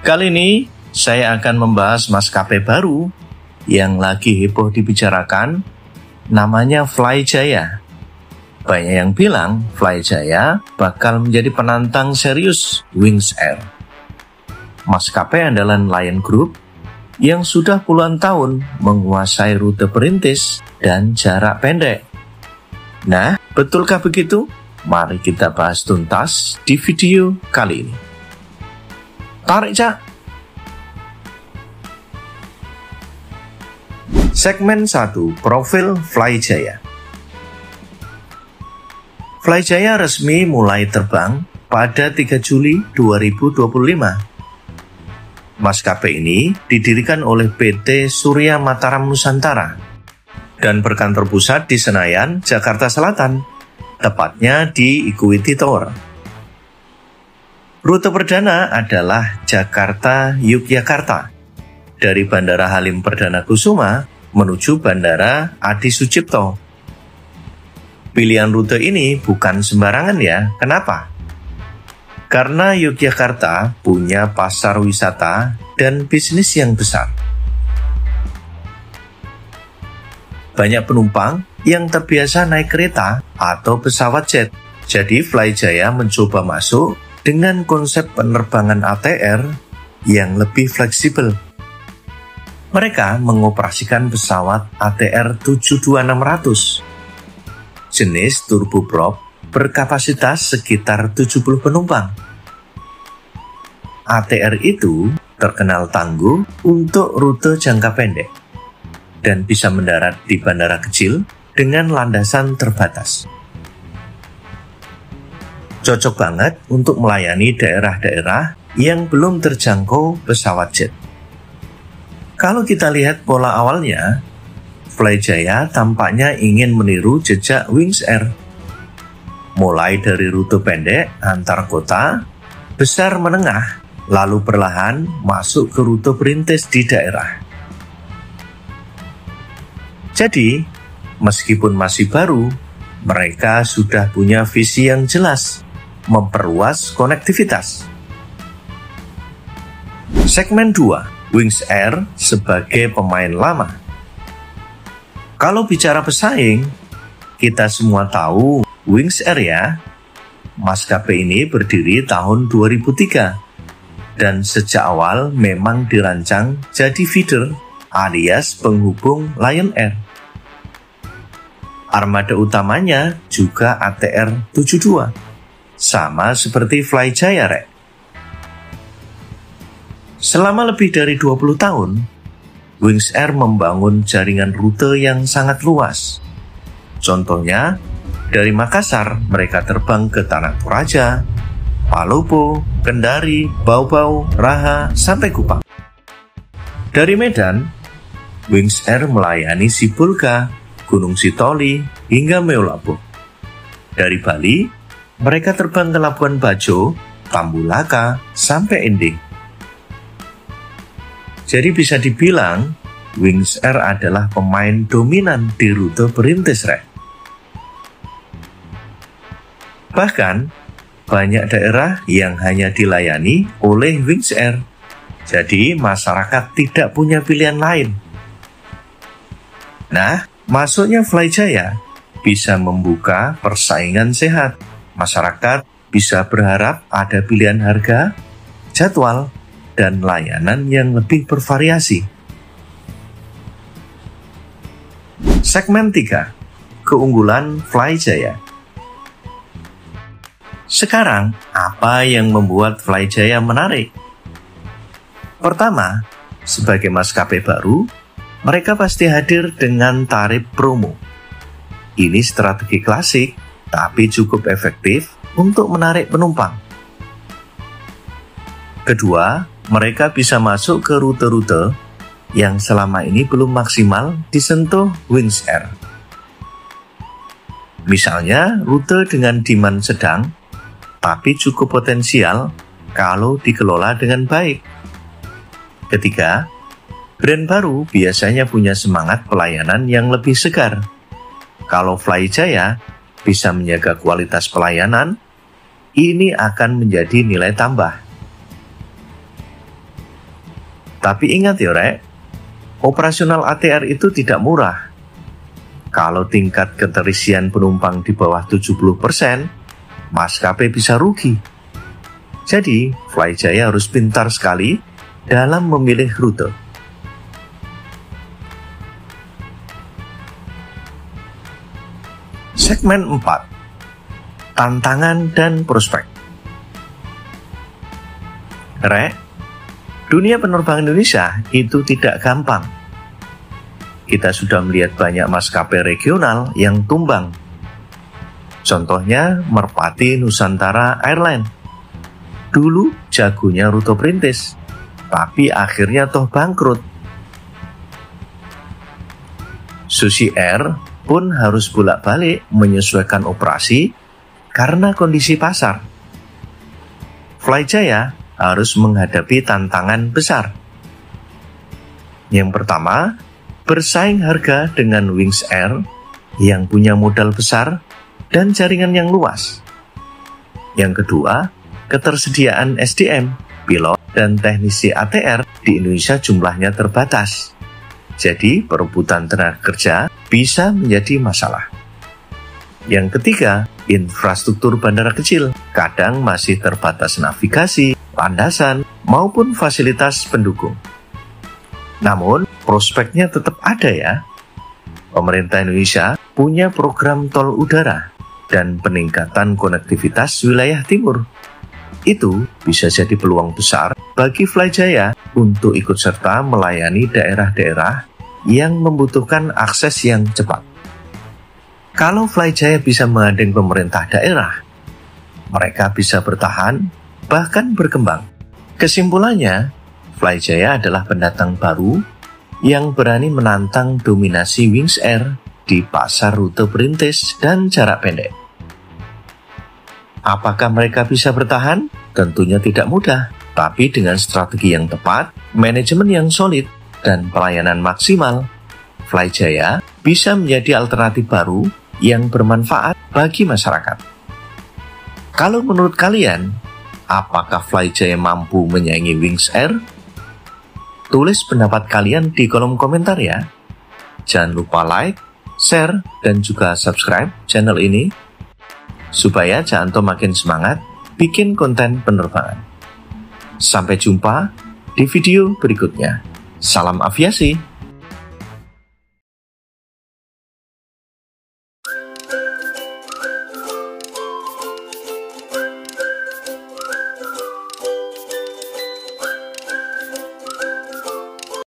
Kali ini saya akan membahas maskapai baru yang lagi heboh dibicarakan, namanya Flyjaya. Banyak yang bilang Flyjaya bakal menjadi penantang serius Wings Air. Maskapai andalan Lion Group yang sudah puluhan tahun menguasai rute perintis dan jarak pendek. Nah, betulkah begitu? Mari kita bahas tuntas di video kali ini. Tarik, Cak! Segmen 1, Profil Flyjaya. Flyjaya resmi mulai terbang pada 3 Juli 2025. Maskapai ini didirikan oleh PT Surya Mataram Nusantara dan berkantor pusat di Senayan, Jakarta Selatan, tepatnya di Equity Tower. Rute perdana adalah Jakarta-Yogyakarta dari Bandara Halim Perdana Kusuma menuju Bandara Adi Sucipto. Pilihan rute ini bukan sembarangan ya. Kenapa? Karena Yogyakarta punya pasar wisata dan bisnis yang besar. Banyak penumpang yang terbiasa naik kereta atau pesawat jet. Jadi Flyjaya mencoba masuk dengan konsep penerbangan ATR yang lebih fleksibel. Mereka mengoperasikan pesawat ATR 72600, jenis turboprop berkapasitas sekitar 70 penumpang. ATR itu terkenal tangguh untuk rute jangka pendek dan bisa mendarat di bandara kecil dengan landasan terbatas. Cocok banget untuk melayani daerah-daerah yang belum terjangkau pesawat jet. Kalau kita lihat pola awalnya, Flyjaya tampaknya ingin meniru jejak Wings Air. Mulai dari rute pendek antar kota, besar menengah, lalu perlahan masuk ke rute perintis di daerah. Jadi, meskipun masih baru, mereka sudah punya visi yang jelas, memperluas konektivitas. Segmen 2, Wings Air sebagai pemain lama. Kalau bicara pesaing, kita semua tahu Wings Air ya. Maskapai ini berdiri tahun 2003 dan sejak awal memang dirancang jadi feeder alias penghubung Lion Air. Armada utamanya juga ATR 72, sama seperti Flyjaya, Rek. Selama lebih dari 20 tahun, Wings Air membangun jaringan rute yang sangat luas. Contohnya, dari Makassar mereka terbang ke Tanah Toraja, Palopo, Kendari, Bau-Bau, Raha, sampai Kupang. Dari Medan, Wings Air melayani Sibolga, Gunung Sitoli, hingga Meulaboh. Dari Bali, mereka terbang ke Labuan Bajo, Tambulaka, sampai Ending. Jadi bisa dibilang, Wings Air adalah pemain dominan di rute perintis, Rek. Bahkan, banyak daerah yang hanya dilayani oleh Wings Air. Jadi, masyarakat tidak punya pilihan lain. Nah, masuknya Flyjaya bisa membuka persaingan sehat. Masyarakat bisa berharap ada pilihan harga, jadwal, dan layanan yang lebih bervariasi. Segmen 3, Keunggulan Flyjaya. Sekarang, apa yang membuat Flyjaya menarik? Pertama, sebagai maskapai baru, mereka pasti hadir dengan tarif promo. Ini strategi klasik, tapi cukup efektif untuk menarik penumpang. Kedua, mereka bisa masuk ke rute-rute yang selama ini belum maksimal disentuh Wings Air. Misalnya, rute dengan demand sedang, tapi cukup potensial kalau dikelola dengan baik. Ketiga, brand baru biasanya punya semangat pelayanan yang lebih segar. Kalau Flyjaya bisa menjaga kualitas pelayanan, ini akan menjadi nilai tambah. Tapi ingat ya Rek, operasional ATR itu tidak murah. Kalau tingkat keterisian penumpang di bawah 70%, maskapai bisa rugi. Jadi, Flyjaya harus pintar sekali dalam memilih rute. Segmen 4. Tantangan dan prospek. Rek, dunia penerbangan Indonesia itu tidak gampang. Kita sudah melihat banyak maskapai regional yang tumbang. Contohnya Merpati Nusantara Airlines. Dulu jagonya rute perintis, tapi akhirnya toh bangkrut. Susi Air pun harus bolak-balik menyesuaikan operasi karena kondisi pasar. Flyjaya harus menghadapi tantangan besar. Yang pertama, bersaing harga dengan Wings Air yang punya modal besar dan jaringan yang luas. Yang kedua, ketersediaan SDM, pilot, dan teknisi ATR di Indonesia jumlahnya terbatas. Jadi, perebutan tenaga kerja bisa menjadi masalah. Yang ketiga, infrastruktur bandara kecil kadang masih terbatas navigasi, landasan, maupun fasilitas pendukung. Namun, prospeknya tetap ada ya. Pemerintah Indonesia punya program tol udara dan peningkatan konektivitas wilayah timur. Itu bisa jadi peluang besar bagi Flyjaya untuk ikut serta melayani daerah-daerah yang membutuhkan akses yang cepat. Kalau Flyjaya bisa menggandeng pemerintah daerah, mereka bisa bertahan, bahkan berkembang. Kesimpulannya, Flyjaya adalah pendatang baru yang berani menantang dominasi Wings Air di pasar rute perintis dan jarak pendek. Apakah mereka bisa bertahan? Tentunya tidak mudah, tapi dengan strategi yang tepat, manajemen yang solid, dan pelayanan maksimal, Flyjaya bisa menjadi alternatif baru yang bermanfaat bagi masyarakat. Kalau menurut kalian, apakah Flyjaya mampu menyaingi Wings Air? Tulis pendapat kalian di kolom komentar ya. Jangan lupa like, share, dan juga subscribe channel ini supaya Janto makin semangat bikin konten penerbangan. Sampai jumpa di video berikutnya. Salam aviasi.